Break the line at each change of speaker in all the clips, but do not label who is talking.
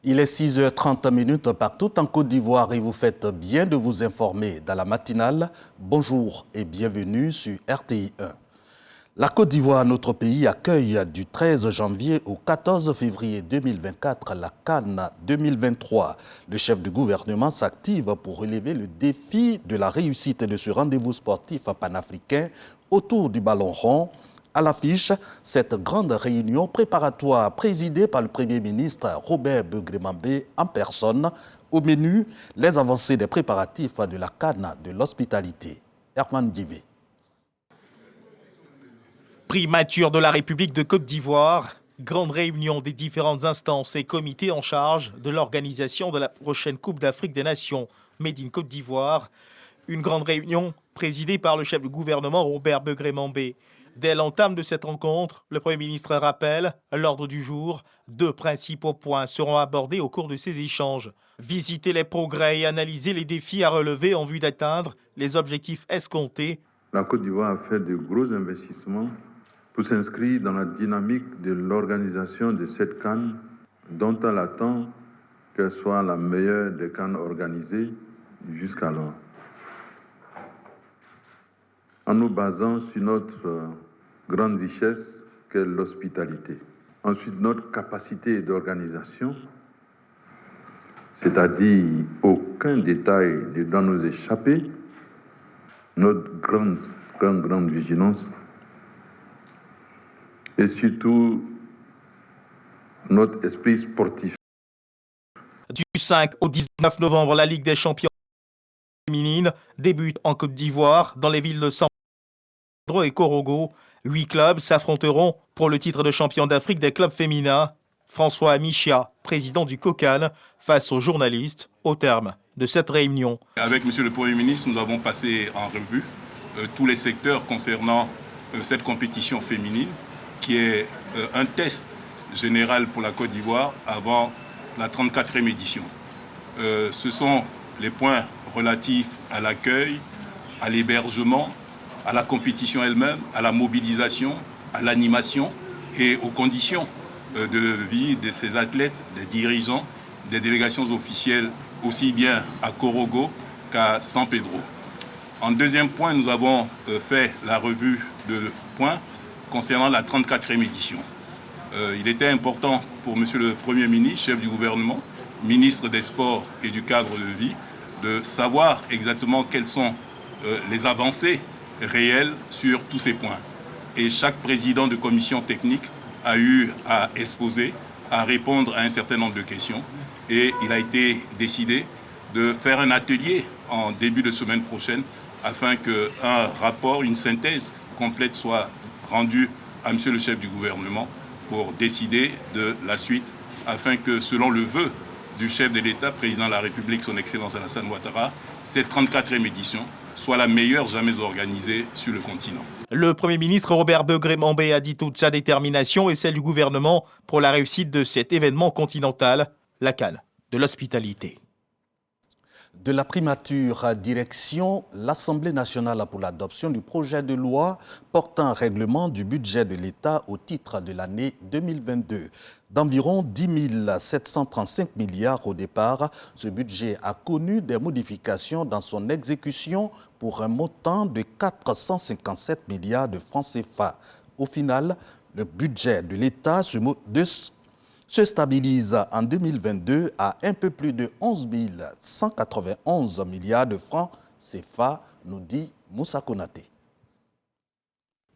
Il est 6h30 partout en Côte d'Ivoire et vous faites bien de vous informer dans la matinale. Bonjour et bienvenue sur RTI 1. La Côte d'Ivoire, notre pays, accueille du 13 janvier au 14 février 2024 la CAN 2023. Le chef du gouvernement s'active pour relever le défi de la réussite de ce rendez-vous sportif panafricain autour du ballon rond. À l'affiche, cette grande réunion préparatoire présidée par le Premier ministre Robert Begré-Mambé en personne. Au menu, les avancées des préparatifs de la CAN de l'hospitalité. Herman Divé.
Primature de la République de Côte d'Ivoire, grande réunion des différentes instances et comités en charge de l'organisation de la prochaine Coupe d'Afrique des Nations Made in Côte d'Ivoire. Une grande réunion présidée par le chef du gouvernement Robert Begré-Mambé. Dès l'entame de cette rencontre, le Premier ministre rappelle l'ordre du jour. 2 principaux points seront abordés au cours de ces échanges. Visiter les progrès et analyser les défis à relever en vue d'atteindre les objectifs escomptés.
La Côte d'Ivoire a fait de gros investissements pour s'inscrire dans la dynamique de l'organisation de cette CAN, dont elle attend qu'elle soit la meilleure des CAN organisées jusqu'alors. En nous basant sur notre grande richesse qu'est l'hospitalité. Ensuite, notre capacité d'organisation, c'est-à-dire aucun détail ne doit nous échapper, notre grande vigilance et surtout notre esprit sportif.
Du 5 au 19 novembre, la Ligue des champions féminines débute en Côte d'Ivoire dans les villes de San Pedro et Korogo. 8 clubs s'affronteront pour le titre de champion d'Afrique des clubs féminins. François Michia, président du COCAN, face aux journalistes au terme de cette réunion.
Avec M. le Premier ministre, nous avons passé en revue tous les secteurs concernant cette compétition féminine qui est un test général pour la Côte d'Ivoire avant la 34e édition. Ce sont les points relatifs à l'accueil, à l'hébergement, à la compétition elle-même, à la mobilisation, à l'animation et aux conditions de vie de ces athlètes, des dirigeants, des délégations officielles, aussi bien à Korogo qu'à San Pedro. En deuxième point, nous avons fait la revue de points concernant la 34e édition. Il était important pour M. le Premier ministre, chef du gouvernement, ministre des Sports et du cadre de vie, de savoir exactement quelles sont les avancées réelles sur tous ces points. Et chaque président de commission technique a eu à exposer, à répondre à un certain nombre de questions. Et il a été décidé de faire un atelier en début de semaine prochaine afin qu'un rapport, une synthèse complète soit rendue à monsieur le chef du gouvernement pour décider de la suite afin que, selon le vœu du chef de l'État, président de la République, son Excellence Alassane Ouattara, cette 34e édition soit la meilleure jamais organisée sur le continent.
Le Premier ministre Robert Begré-Mambé a dit toute sa détermination et celle du gouvernement pour la réussite de cet événement continental, la CAN de l'hospitalité.
De la primature direction l'Assemblée nationale pour l'adoption du projet de loi portant règlement du budget de l'État au titre de l'année 2022. D'environ 10 735 milliards au départ, ce budget a connu des modifications dans son exécution pour un montant de 457 milliards de francs CFA. Au final, le budget de l'État se stabilise en 2022 à un peu plus de 11 191 milliards de francs CFA, nous dit Moussa Konaté.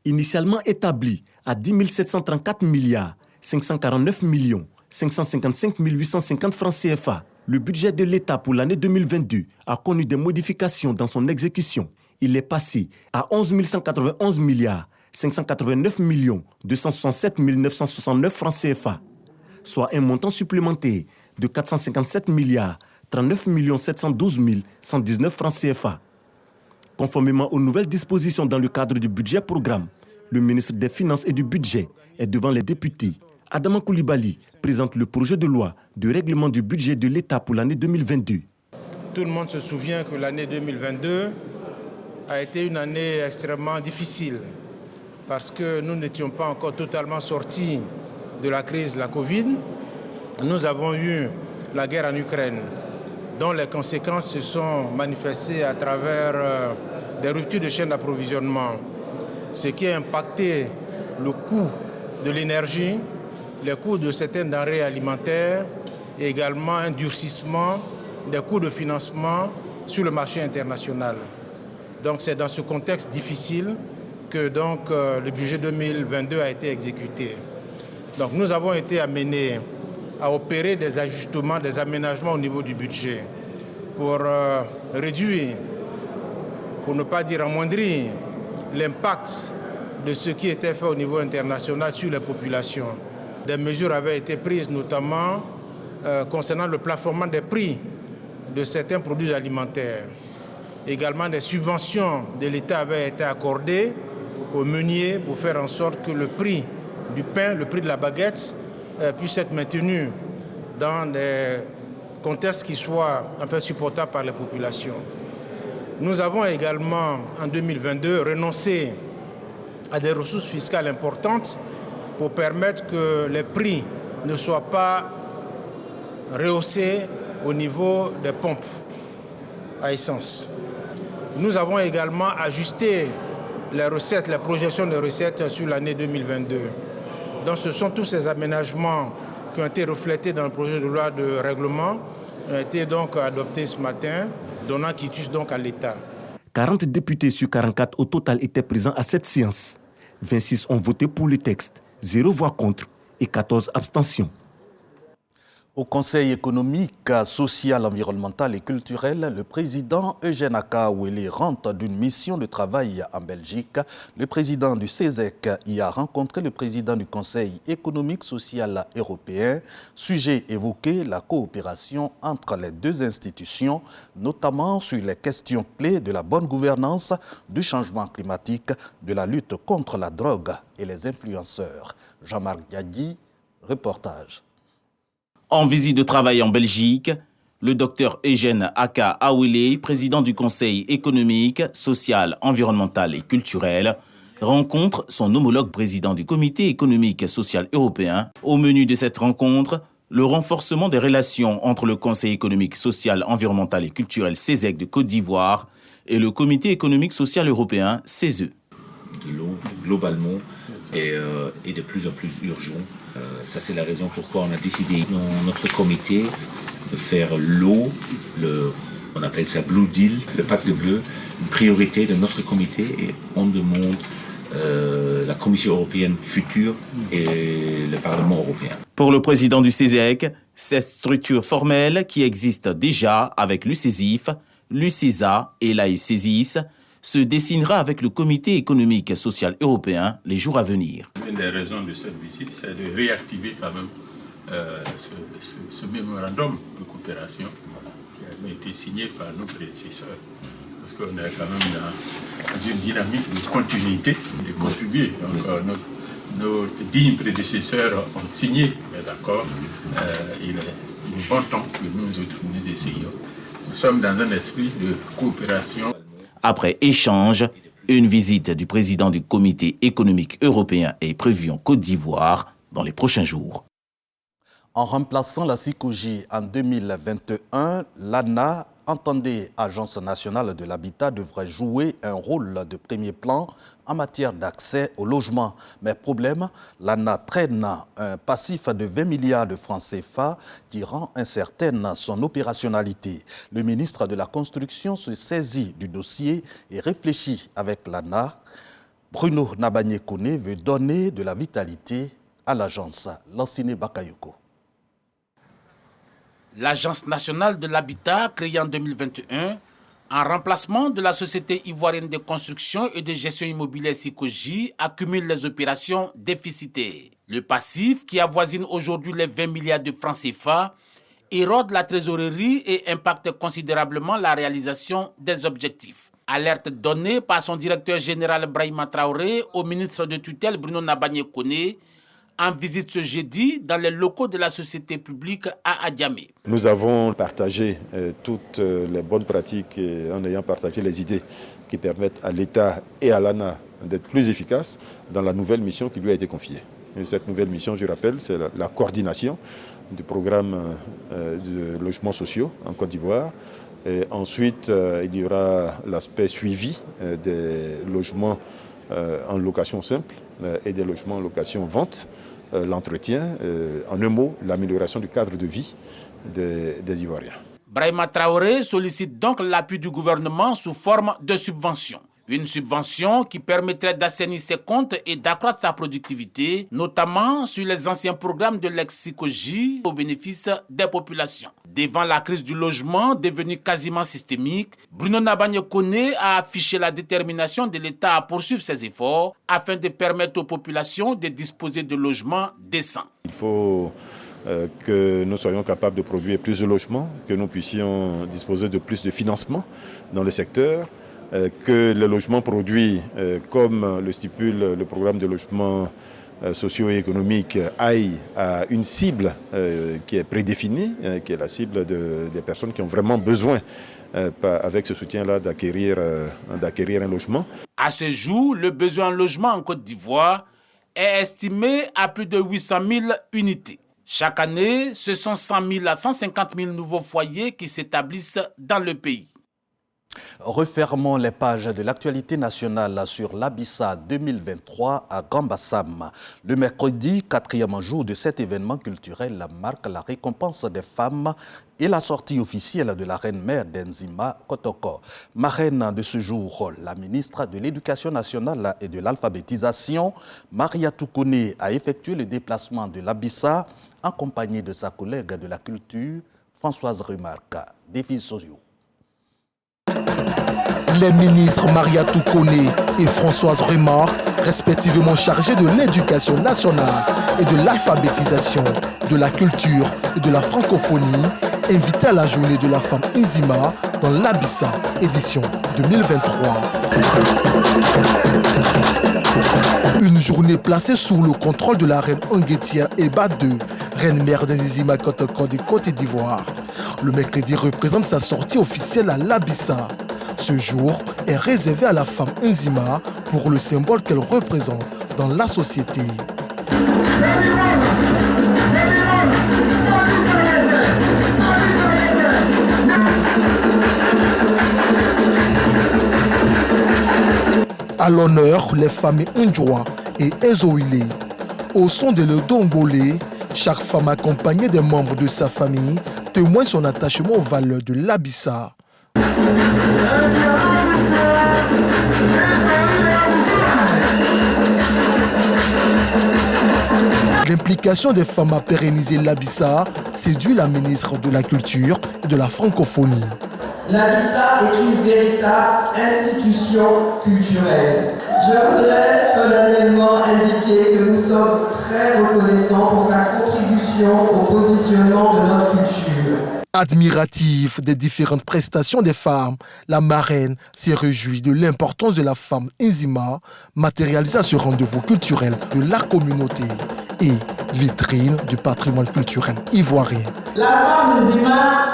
Initialement établi à 10 734 milliards 549 millions 555 850 francs CFA, le budget de l'État pour l'année 2022 a connu des modifications dans son exécution. Il est passé à 11 191 milliards 589 millions 267 969 francs CFA, soit un montant supplémentaire de 457 milliards 39 712 119 francs CFA. Conformément aux nouvelles dispositions dans le cadre du budget programme, le ministre des Finances et du Budget est devant les députés. Adama Koulibaly présente le projet de loi de règlement du budget de l'État pour l'année 2022.
Tout le monde se souvient que l'année 2022 a été une année extrêmement difficile parce que nous n'étions pas encore totalement sortis de la crise de la Covid. Nous avons eu la guerre en Ukraine, dont les conséquences se sont manifestées à travers des ruptures de chaîne d'approvisionnement, ce qui a impacté le coût de l'énergie, les coûts de certaines denrées alimentaires et également un durcissement des coûts de financement sur le marché international. Donc c'est dans ce contexte difficile que le budget 2022 a été exécuté. Donc nous avons été amenés à opérer des ajustements, des aménagements au niveau du budget pour réduire, pour ne pas dire amoindrir, l'impact de ce qui était fait au niveau international sur les populations. Des mesures avaient été prises notamment concernant le plafonnement des prix de certains produits alimentaires. Également des subventions de l'État avaient été accordées aux meuniers pour faire en sorte que le prix du pain, le prix de la baguette puisse être maintenu dans des contextes qui soient supportables par les populations. Nous avons également en 2022 renoncé à des ressources fiscales importantes pour permettre que les prix ne soient pas rehaussés au niveau des pompes à essence. Nous avons également ajusté les recettes, les projections de recettes sur l'année 2022. Donc ce sont tous ces aménagements qui ont été reflétés dans le projet de loi de règlement, ont été donc adoptés ce matin, donnant quitus donc à l'État.
40 députés sur 44 au total étaient présents à cette séance. 26 ont voté pour le texte, 0 voix contre et 14 abstentions.
Au Conseil économique, social, environnemental et culturel, le président Eugène Akawele rentre d'une mission de travail en Belgique. Le président du CESEC y a rencontré le président du Conseil économique, social européen. Sujet évoqué, la coopération entre les deux institutions, notamment sur les questions clés de la bonne gouvernance, du changement climatique, de la lutte contre la drogue et les influenceurs. Jean-Marc Diagui, reportage.
En visite de travail en Belgique, le docteur Eugène Akawele, président du Conseil économique, social, environnemental et culturel, rencontre son homologue président du Comité économique, social européen. Au menu de cette rencontre, le renforcement des relations entre le Conseil économique, social, environnemental et culturel CESEC de Côte d'Ivoire et le Comité économique, social européen CESE.
De l'eau, globalement, est de plus en plus urgent. Ça, c'est la raison pourquoi on a décidé dans notre comité de faire l'eau, on appelle ça Blue Deal, le pacte bleu, une priorité de notre comité et on demande la Commission européenne future et le Parlement européen.
Pour le président du CESEC, cette structure formelle qui existe déjà avec l'UCESIF, l'UCESA et l'AECESIS se dessinera avec le Comité économique et social européen les jours à venir.
Une des raisons de cette visite, c'est de réactiver quand même ce mémorandum de coopération qui a été signé par nos prédécesseurs. Parce qu'on est quand même dans une dynamique de continuité, de contribuer. Donc, nos dignes prédécesseurs ont signé l'accord. Il est du bon temps que nous autres nous essayons. Nous sommes dans un esprit de coopération.
Après échange, une visite du président du Comité économique européen est prévue en Côte d'Ivoire dans les prochains jours.
En remplaçant la CICOJ en 2021, l'ANA, entendez Agence nationale de l'habitat, devrait jouer un rôle de premier plan en matière d'accès au logement. Mais problème, l'ANA traîne un passif de 20 milliards de francs CFA qui rend incertaine son opérationnalité. Le ministre de la Construction se saisit du dossier et réfléchit avec l'ANA. Bruno Nabanye-Kone veut donner de la vitalité à l'agence. Lanciné Bakayoko.
L'Agence nationale de l'habitat, créée en 2021, en remplacement de la Société ivoirienne de construction et de gestion immobilière CICOJ, accumule les opérations déficitaires. Le passif, qui avoisine aujourd'hui les 20 milliards de francs CFA, érode la trésorerie et impacte considérablement la réalisation des objectifs. Alerte donnée par son directeur général Brahima Traoré au ministre de tutelle Bruno Nabanye-Kone, en visite ce jeudi dans les locaux de la société publique à Adiamé.
Nous avons partagé toutes les bonnes pratiques en ayant partagé les idées qui permettent à l'État et à l'ANA d'être plus efficaces dans la nouvelle mission qui lui a été confiée. Et cette nouvelle mission, je rappelle, c'est la coordination du programme de logements sociaux en Côte d'Ivoire. Et ensuite, il y aura l'aspect suivi des logements en location simple et des logements en location vente, l'entretien, en un mot, l'amélioration du cadre de vie des Ivoiriens.
Brahima Traoré sollicite donc l'appui du gouvernement sous forme de subventions. Une subvention qui permettrait d'assainir ses comptes et d'accroître sa productivité, notamment sur les anciens programmes de l'ex-SICOJ au bénéfice des populations. Devant la crise du logement devenue quasiment systémique, Bruno Nabagné-Koné a affiché la détermination de l'État à poursuivre ses efforts afin de permettre aux populations de disposer de logements décents.
Il faut que nous soyons capables de produire plus de logements, que nous puissions disposer de plus de financement dans le secteur, que les logements produits, comme le stipule le programme de logement socio-économique, aillent à une cible qui est prédéfinie, qui est la cible des personnes qui ont vraiment besoin, avec ce soutien-là, d'acquérir un logement.
À ce jour, le besoin en logement en Côte d'Ivoire est estimé à plus de 800 000 unités. Chaque année, ce sont 100 000 à 150 000 nouveaux foyers qui s'établissent dans le pays.
Refermons les pages de l'actualité nationale sur l'Abissa 2023 à Gambassam. Le mercredi, 4e jour de cet événement culturel marque la récompense des femmes et la sortie officielle de la reine-mère d'Enzima Kotoko. Marraine de ce jour, la ministre de l'Éducation nationale et de l'alphabétisation, Mariatou Koné, a effectué le déplacement de l'Abissa en compagnie de sa collègue de la culture, Françoise Remarque. Défis sociaux.
Les ministres Mariatou Koné et Françoise Remarque, respectivement chargés de l'éducation nationale et de l'alphabétisation, de la culture et de la francophonie, invités à la journée de la femme Nzima dans l'Abissa, édition 2023. Une journée placée sous le contrôle de la reine Onguetia Eba II, reine-mère d'Enzima Kotoko de Côte d'Ivoire. Le mercredi représente sa sortie officielle à l'Abissa. Ce jour est réservé à la femme Nzima pour le symbole qu'elle représente dans la société. À l'honneur, les familles Ndjoua et Ezoïlé. Au son de l'Odombolé, chaque femme accompagnée des membres de sa famille témoigne son attachement aux valeurs de l'Abissa. L'implication des femmes à pérenniser l'Abissa séduit la ministre de la Culture et de la Francophonie.
L'Abissa est une véritable institution culturelle. Je voudrais solennellement indiquer que nous sommes très reconnaissants pour sa contribution au positionnement de notre culture.
Admirative des différentes prestations des femmes, la marraine s'est réjouie de l'importance de la femme Nzima, matérialisée à ce rendez-vous culturel de la communauté et vitrine du patrimoine culturel ivoirien.
La femme Nzima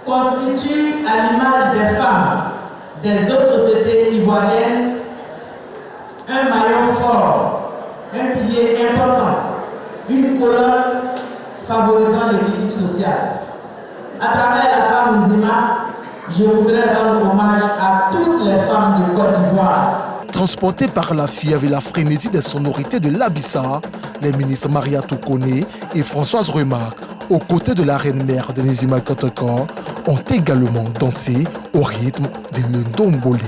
constitue, à l'image des femmes des autres sociétés ivoiriennes, un maillon fort, un pilier important, une colonne favorisant l'équilibre social. À travers la femme Nzima, je voudrais rendre hommage à toutes les femmes de Côte d'Ivoire.
Transportés par la fièvre et la frénésie des sonorités de l'Abissa, les ministres Mariatou Koné et Françoise Remarque, aux côtés de la reine-mère d'Enzima Kotoko, ont également dansé au rythme des Ndombolé.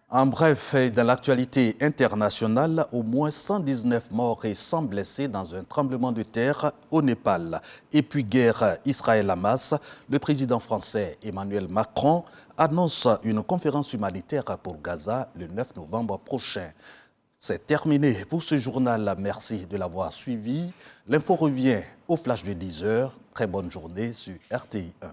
En bref, dans l'actualité internationale, au moins 119 morts et 100 blessés dans un tremblement de terre au Népal. Et puis guerre Israël-Hamas, le président français Emmanuel Macron annonce une conférence humanitaire pour Gaza le 9 novembre prochain. C'est terminé pour ce journal. Merci de l'avoir suivi. L'info revient au flash de 10 h. Très bonne journée sur RTI 1.